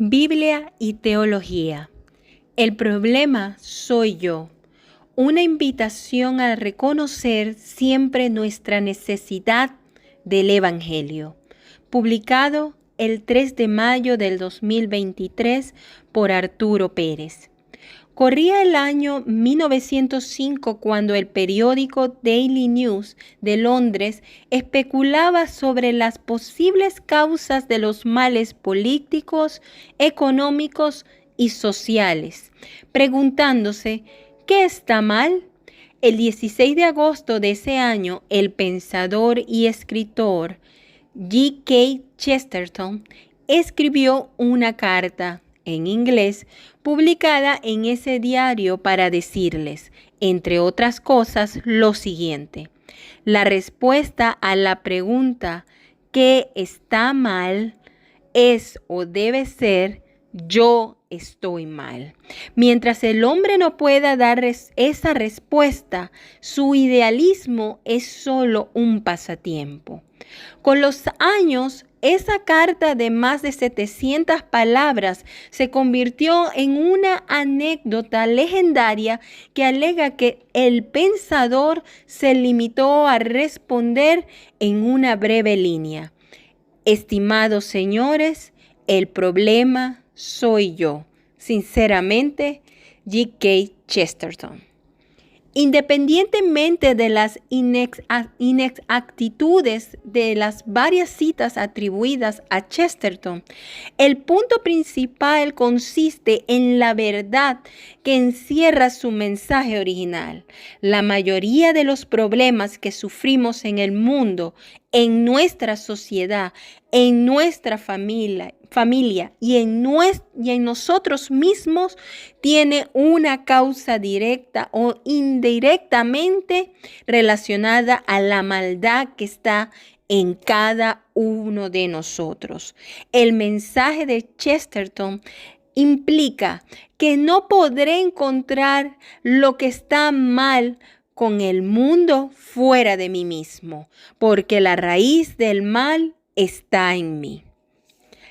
Biblia y teología. El problema soy yo. Una invitación a reconocer siempre nuestra necesidad del Evangelio. Publicado el 3 de mayo del 2023 por Arturo Pérez. Corría el año 1905 cuando el periódico Daily News de Londres especulaba sobre las posibles causas de los males políticos, económicos y sociales, preguntándose ¿qué está mal? El 16 de agosto de ese año, el pensador y escritor G.K. Chesterton escribió una carta en inglés publicada en ese diario para decirles, entre otras cosas, lo siguiente. La respuesta a la pregunta ¿qué está mal? Es o debe ser yo estoy mal. Mientras el hombre no pueda dar esa respuesta, su idealismo es solo un pasatiempo. Con los años, esa carta de más de 700 palabras se convirtió en una anécdota legendaria que alega que el pensador se limitó a responder en una breve línea. Estimados señores, el problema soy yo. Sinceramente, G.K. Chesterton. Independientemente de las inexactitudes de las varias citas atribuidas a Chesterton, el punto principal consiste en la verdad que encierra su mensaje original. La mayoría de los problemas que sufrimos en el mundo, en nuestra sociedad, en nuestra familia y en nosotros mismos tiene una causa directa o indirectamente relacionada a la maldad que está en cada uno de nosotros. El mensaje de Chesterton implica que no podré encontrar lo que está mal con el mundo fuera de mí mismo, porque la raíz del mal está en mí.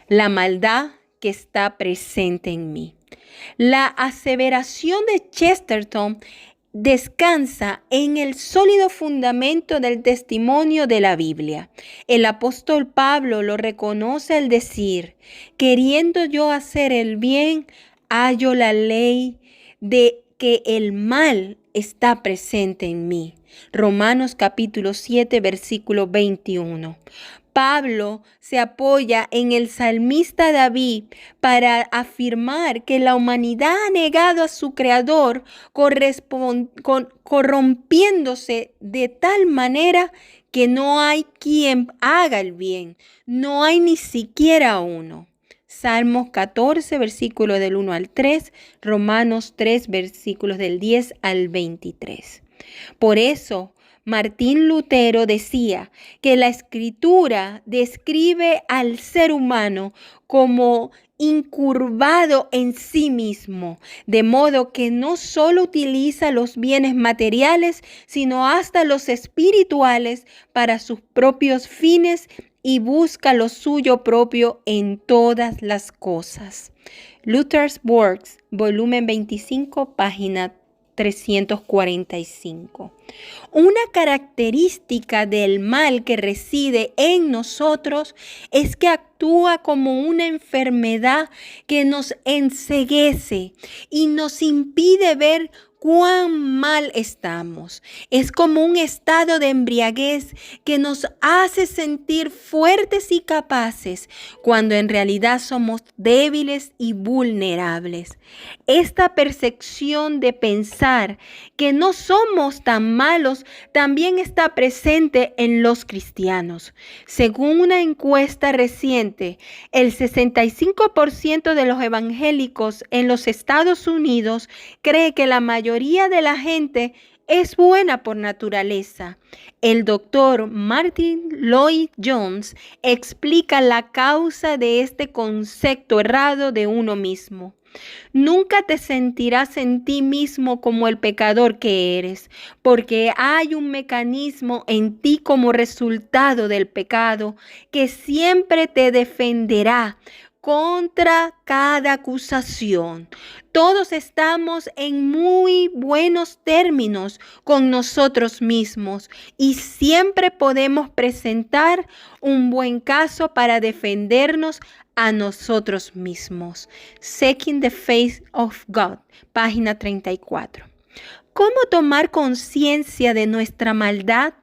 La maldad que está presente en mí. La aseveración de Chesterton descansa en el sólido fundamento del testimonio de la Biblia. El apóstol Pablo lo reconoce al decir, queriendo yo hacer el bien, hallo la ley de que el mal está presente en mí. Romanos capítulo 7, versículo 21. Pablo se apoya en el salmista David para afirmar que la humanidad ha negado a su creador, corrompiéndose de tal manera que no hay quien haga el bien, no hay ni siquiera uno. Salmos 14, versículos del 1 al 3, Romanos 3, versículos del 10 al 23. Por eso, Martín Lutero decía que la Escritura describe al ser humano como incurvado en sí mismo, de modo que no solo utiliza los bienes materiales, sino hasta los espirituales para sus propios fines y busca lo suyo propio en todas las cosas. Luther's Works, volumen 25, página 345. Una característica del mal que reside en nosotros es que actúa como una enfermedad que nos enceguece y nos impide ver cuán mal estamos. Es como un estado de embriaguez que nos hace sentir fuertes y capaces cuando en realidad somos débiles y vulnerables. Esta percepción de pensar que no somos tan malos también está presente en los cristianos. Según una encuesta reciente, el 65% de los evangélicos en los Estados Unidos cree que la mayoría de la gente es buena por naturaleza. El doctor Martin Lloyd Jones explica la causa de este concepto errado de uno mismo. Nunca te sentirás en ti mismo como el pecador que eres, porque hay un mecanismo en ti como resultado del pecado que siempre te defenderá contra cada acusación. Todos estamos en muy buenos términos con nosotros mismos y siempre podemos presentar un buen caso para defendernos a nosotros mismos. Seeking the Face of God, página 34. ¿Cómo tomar conciencia de nuestra maldad?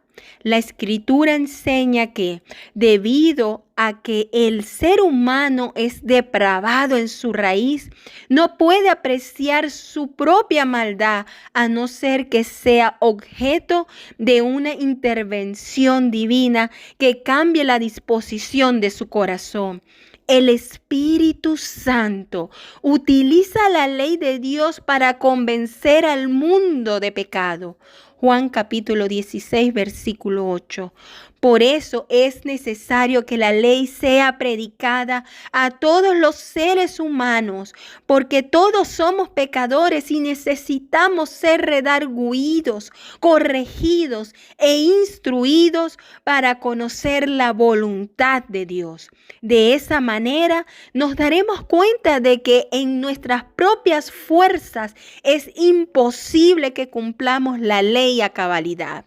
La Escritura enseña que, debido a que el ser humano es depravado en su raíz, no puede apreciar su propia maldad a no ser que sea objeto de una intervención divina que cambie la disposición de su corazón. El Espíritu Santo utiliza la ley de Dios para convencer al mundo de pecado. Juan capítulo 16, versículo 8. Por eso es necesario que la ley sea predicada a todos los seres humanos, porque todos somos pecadores y necesitamos ser redarguidos, corregidos e instruidos para conocer la voluntad de Dios. De esa manera nos daremos cuenta de que en nuestras propias fuerzas es imposible que cumplamos la ley a cabalidad.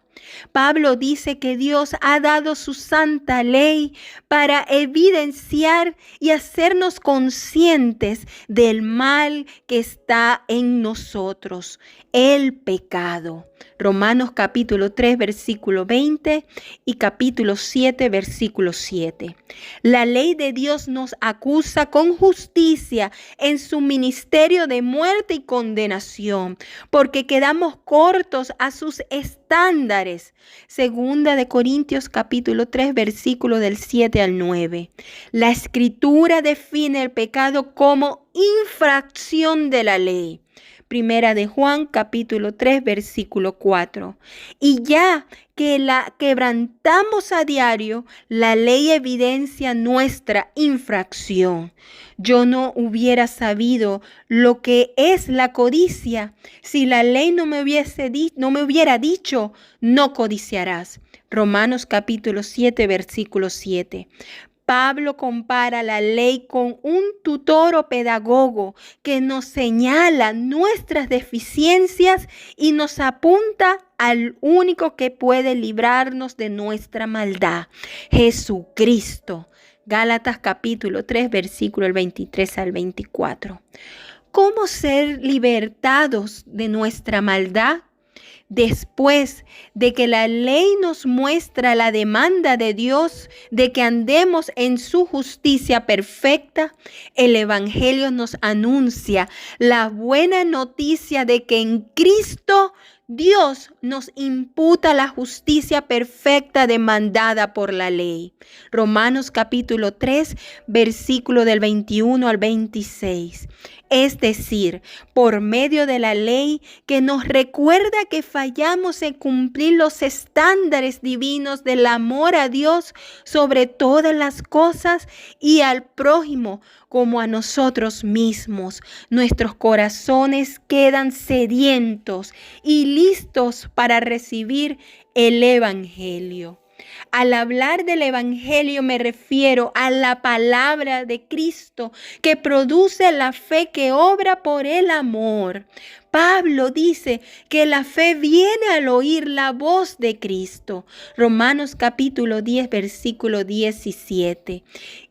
Pablo dice que Dios ha dado su santa ley para evidenciar y hacernos conscientes del mal que está en nosotros, el pecado. Romanos capítulo 3, versículo 20 y capítulo 7, versículo 7. La ley de Dios nos acusa con justicia en su ministerio de muerte y condenación, porque quedamos cortos a sus estándares. Segunda de Corintios capítulo 3, versículo del 7 al 9. La Escritura define el pecado como infracción de la ley. Primera de Juan, capítulo 3, versículo 4. Y ya que la quebrantamos a diario, la ley evidencia nuestra infracción. Yo no hubiera sabido lo que es la codicia si la ley no me hubiera dicho, no codiciarás. Romanos capítulo 7, versículo 7. Pablo compara la ley con un tutor o pedagogo que nos señala nuestras deficiencias y nos apunta al único que puede librarnos de nuestra maldad, Jesucristo. Gálatas capítulo 3, versículo el 23 al 24. ¿Cómo ser libertados de nuestra maldad? Después de que la ley nos muestra la demanda de Dios de que andemos en su justicia perfecta, el Evangelio nos anuncia la buena noticia de que en Cristo Dios nos imputa la justicia perfecta demandada por la ley. Romanos capítulo 3, versículo del 21 al 26. Es decir, por medio de la ley que nos recuerda que fallamos en cumplir los estándares divinos del amor a Dios sobre todas las cosas y al prójimo como a nosotros mismos. Nuestros corazones quedan sedientos y listos para recibir el Evangelio. Al hablar del Evangelio me refiero a la palabra de Cristo que produce la fe que obra por el amor. Pablo dice que la fe viene al oír la voz de Cristo. Romanos capítulo 10, versículo 17.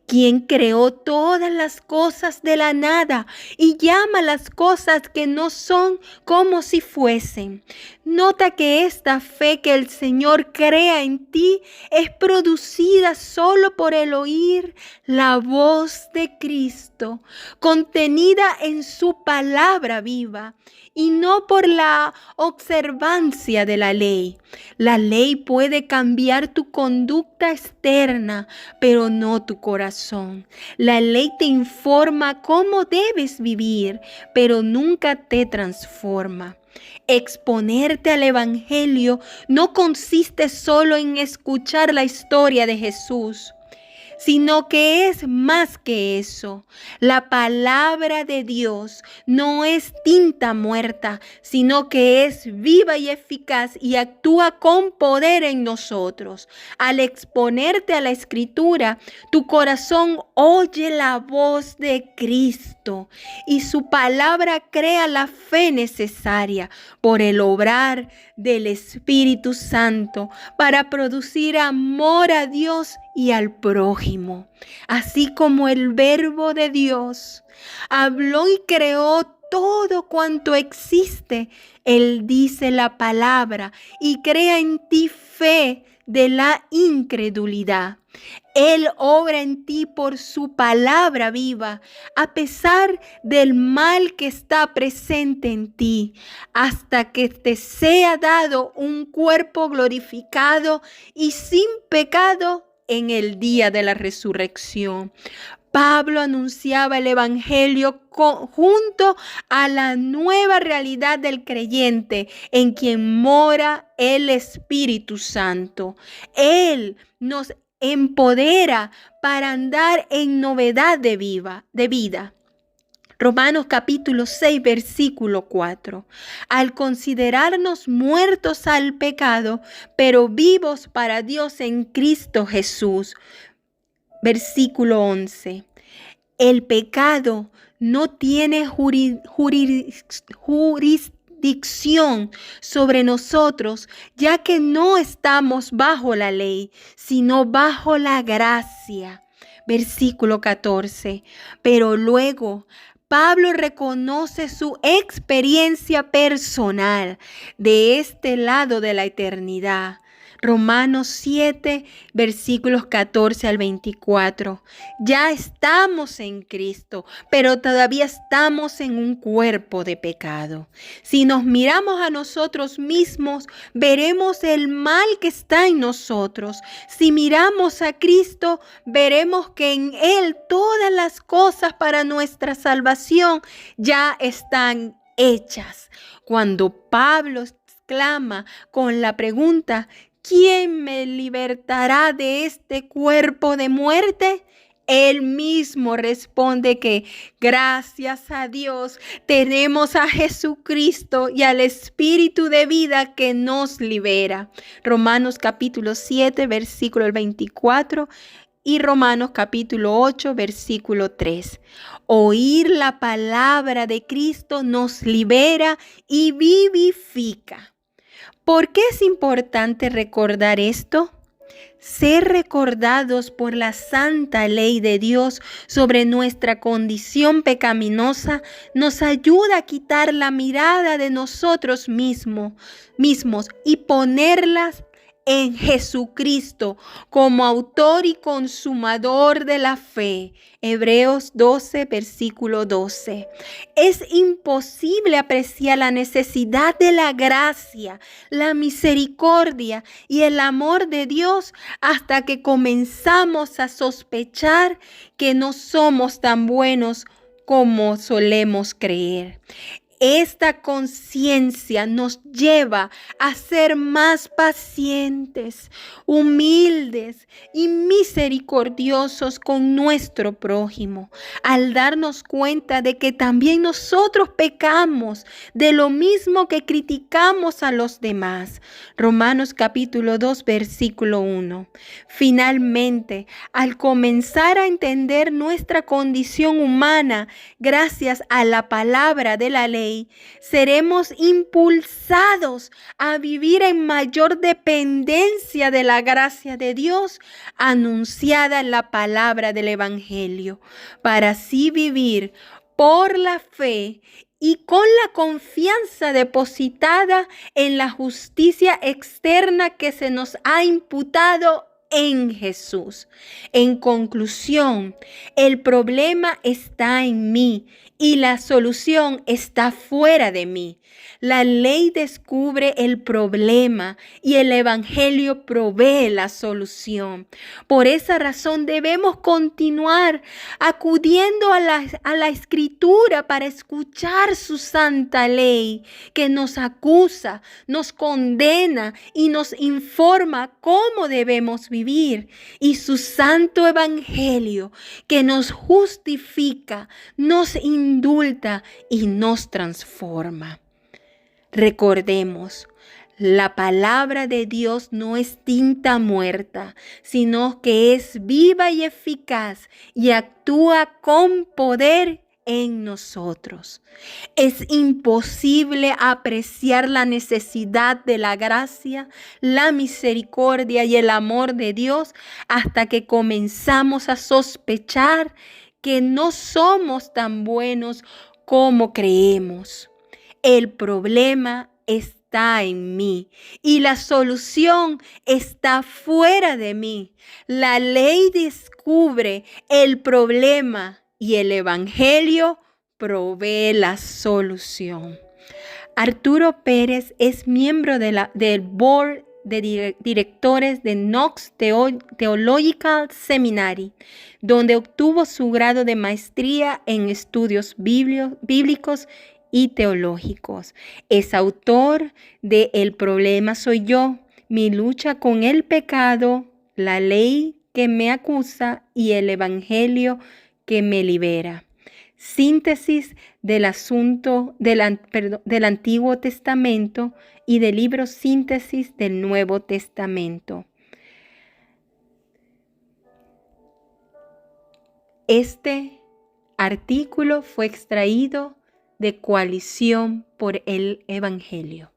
Quien creó todas las cosas de la nada y llama las cosas que no son como si fuesen. Nota que esta fe que el Señor crea en ti es producida solo por el oír la voz de Cristo, contenida en su palabra viva, y no por la observancia de la ley. La ley puede cambiar tu conducta externa, pero no tu corazón. La ley te informa cómo debes vivir, pero nunca te transforma. Exponerte al Evangelio no consiste solo en escuchar la historia de Jesús, sino que es más que eso. La palabra de Dios no es tinta muerta, sino que es viva y eficaz y actúa con poder en nosotros. Al exponerte a la Escritura, tu corazón oye la voz de Cristo y su palabra crea la fe necesaria por el obrar del Espíritu Santo para producir amor a Dios y al prójimo. Así como el Verbo de Dios habló y creó todo cuanto existe, Él dice la palabra y crea en ti fe de la incredulidad. Él obra en ti por su palabra viva, a pesar del mal que está presente en ti, hasta que te sea dado un cuerpo glorificado y sin pecado en el día de la resurrección. Pablo anunciaba el Evangelio junto a la nueva realidad del creyente en quien mora el Espíritu Santo. Él nos empodera para andar en novedad de vida. Romanos capítulo 6, versículo 4. Al considerarnos muertos al pecado, pero vivos para Dios en Cristo Jesús. Versículo 11. El pecado no tiene jurisdicción sobre nosotros, ya que no estamos bajo la ley, sino bajo la gracia. Versículo 14. Pero luego Pablo reconoce su experiencia personal de este lado de la eternidad. Romanos 7, versículos 14 al 24. Ya estamos en Cristo, pero todavía estamos en un cuerpo de pecado. Si nos miramos a nosotros mismos, veremos el mal que está en nosotros. Si miramos a Cristo, veremos que en Él todas las cosas para nuestra salvación ya están hechas. Cuando Pablo exclama con la pregunta, ¿quién me libertará de este cuerpo de muerte? Él mismo responde que gracias a Dios tenemos a Jesucristo y al Espíritu de vida que nos libera. Romanos capítulo 7, versículo 24 y Romanos capítulo 8, versículo 3. Oír la palabra de Cristo nos libera y vivifica. ¿Por qué es importante recordar esto? Ser recordados por la santa ley de Dios sobre nuestra condición pecaminosa nos ayuda a quitar la mirada de nosotros mismos y ponerlas en Jesucristo como autor y consumador de la fe. Hebreos 12, versículo 12. Es imposible apreciar la necesidad de la gracia, la misericordia y el amor de Dios hasta que comenzamos a sospechar que no somos tan buenos como solemos creer. Esta conciencia nos lleva a ser más pacientes, humildes y misericordiosos con nuestro prójimo, al darnos cuenta de que también nosotros pecamos de lo mismo que criticamos a los demás. Romanos capítulo 2, versículo 1. Finalmente, al comenzar a entender nuestra condición humana gracias a la palabra de la ley, seremos impulsados a vivir en mayor dependencia de la gracia de Dios anunciada en la palabra del Evangelio, para así vivir por la fe y con la confianza depositada en la justicia externa que se nos ha imputado en Jesús. En conclusión, el problema está en mí y la solución está fuera de mí. La ley descubre el problema y el Evangelio provee la solución. Por esa razón debemos continuar acudiendo a la Escritura para escuchar su santa ley que nos acusa, nos condena y nos informa cómo debemos vivir. vivir y su santo evangelio que nos justifica, nos indulta y nos transforma. Recordemos, la palabra de Dios no es tinta muerta, sino que es viva y eficaz y actúa con poder en nosotros. Es imposible apreciar la necesidad de la gracia, la misericordia y el amor de Dios hasta que comenzamos a sospechar que no somos tan buenos como creemos. El problema está en mí y la solución está fuera de mí. La ley descubre el problema y el evangelio provee la solución. Arturo Pérez es miembro del Board de Directores de Knox Theological Seminary, donde obtuvo su grado de maestría en estudios bíblicos y teológicos. Es autor de El problema soy yo, mi lucha con el pecado, la ley que me acusa y el evangelio que me libera. Síntesis del asunto del Antiguo Testamento y del libro Síntesis del Nuevo Testamento. Este artículo fue extraído de Coalición por el Evangelio.